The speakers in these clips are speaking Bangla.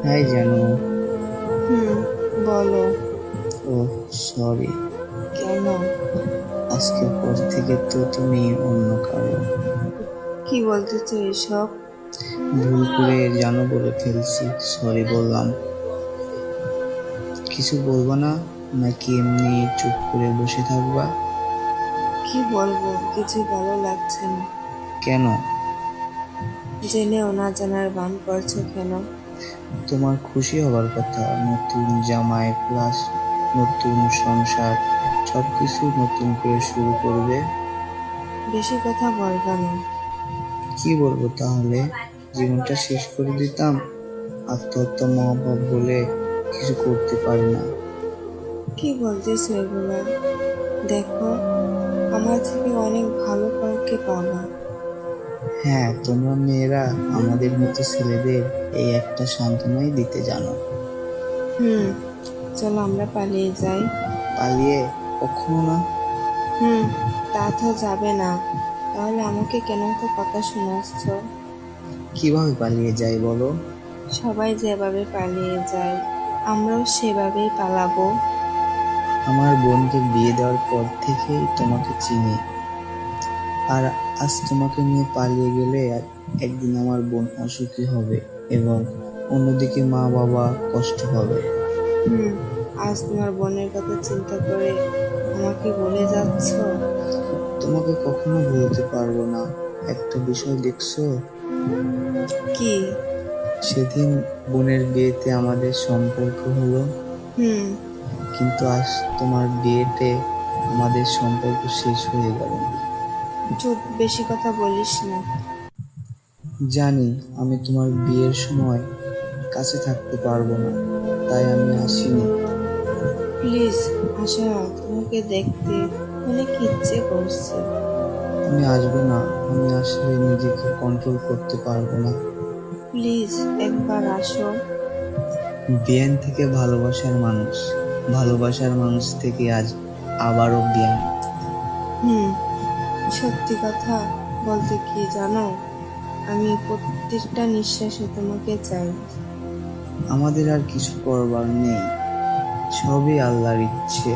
হাই জানু। হুম, বলো। ও সরি। কেন? আজকের পর থেকে তো তুমি অন্য কারো। কি বলতেছো এসব? ভুল করে জানো বলে ফেলছি, সরি বললাম। কিছু বলবা না, নাকি এমনি চুপ করে বসে থাকবা? কি বলবো, কিছু ভালো লাগছে না। কেন? জেনেও না জানার ভান করছো কেন? তোমার খুশি হবার কথা, নতুন জামাই প্লাস নতুন সংসার, সবকিছু নতুন করে শুরু করবে। বেশি কথা বলবা না। কি বলবো তাহলে? জীবনটা শেষ করে দিতাম। আত্মহত্যা মহাপাপ বলে কিছু করতে পারি না। কি বলতেছো এগুলা? দেখো, আমার থেকে অনেক ভালো কাউকে পাবা। হ্যাঁ, তোমরা মেয়েরা আমাদের মতো ছেলেদের এই একটা সান্ত্বনাই দিতে জানো। হুম, চলো আমরা পালিয়ে যাই। পালিয়ে? কখনো না। হুম, তা তো যাবে না। তাহলে আমাকে কেন তো কথা শোনাচ্ছ? কিভাবে পালিয়ে যাই বলো? সবাই যেভাবে পালিয়ে যায়, আমরাও সেভাবেই পালাবো। আমার বোনকে বিয়ে দেওয়ার পর থেকেই তোমাকে চিনি, আর আজ তোমাকে নিয়ে পালিয়ে গেলে একদিন আমার বোন অসুখী হবে, এবং অন্যদিকে মা বাবা কষ্ট পাবে। হুম, আজ তোমার বোনের কথা চিন্তা করে আমাকে বলে যাচ্ছ? তোমাকে কখনো ভুলতে পারবো না। একটা বিষয় দেখছো? কি? সেদিন বোনের বিয়েতে আমাদের সম্পর্ক হলো, হুম, কিন্তু আজ তোমার বিয়েতে আমাদের সম্পর্ক শেষ হয়ে গেল। চুপ, বেশি কথা বলিস না। জানি আমি তোমার বিয়ের সময় কাছে থাকতে পারবো না, তাই আমি আসিনি। প্লিজ, আশা, তোমাকে দেখতে অনেক ইচ্ছে করছে। আমি আসবো না, আমি আসলে নিজেকে কন্ট্রোল করতে পারবো না। প্লিজ, একবার আসো। বিয়ান থেকে ভালোবাসার মানুষ, ভালোবাসার মানুষ থেকে আজ আবারও বিয়ান। হুম, সত্যি কথা বলতে কি জানো, আমি প্রত্যেকটা নিঃশ্বাসে তোমাকে চাই। আমাদের আর কিছু করবার নেই, সবই আল্লাহর ইচ্ছে।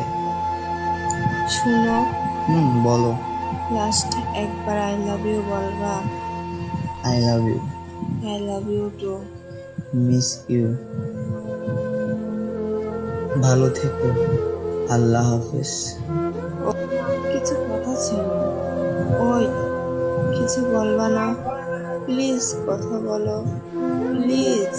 শুনো, বলো। লাস্ট একবার আই লাভ ইউ বলবা? I love you. I love you too. Miss you. ভালো থেকো। আল্লাহ হাফেজ। ও, কিছু কথা ছিল। ওই, কিছু বলবা না? প্লিজ কথা বলো, প্লিজ।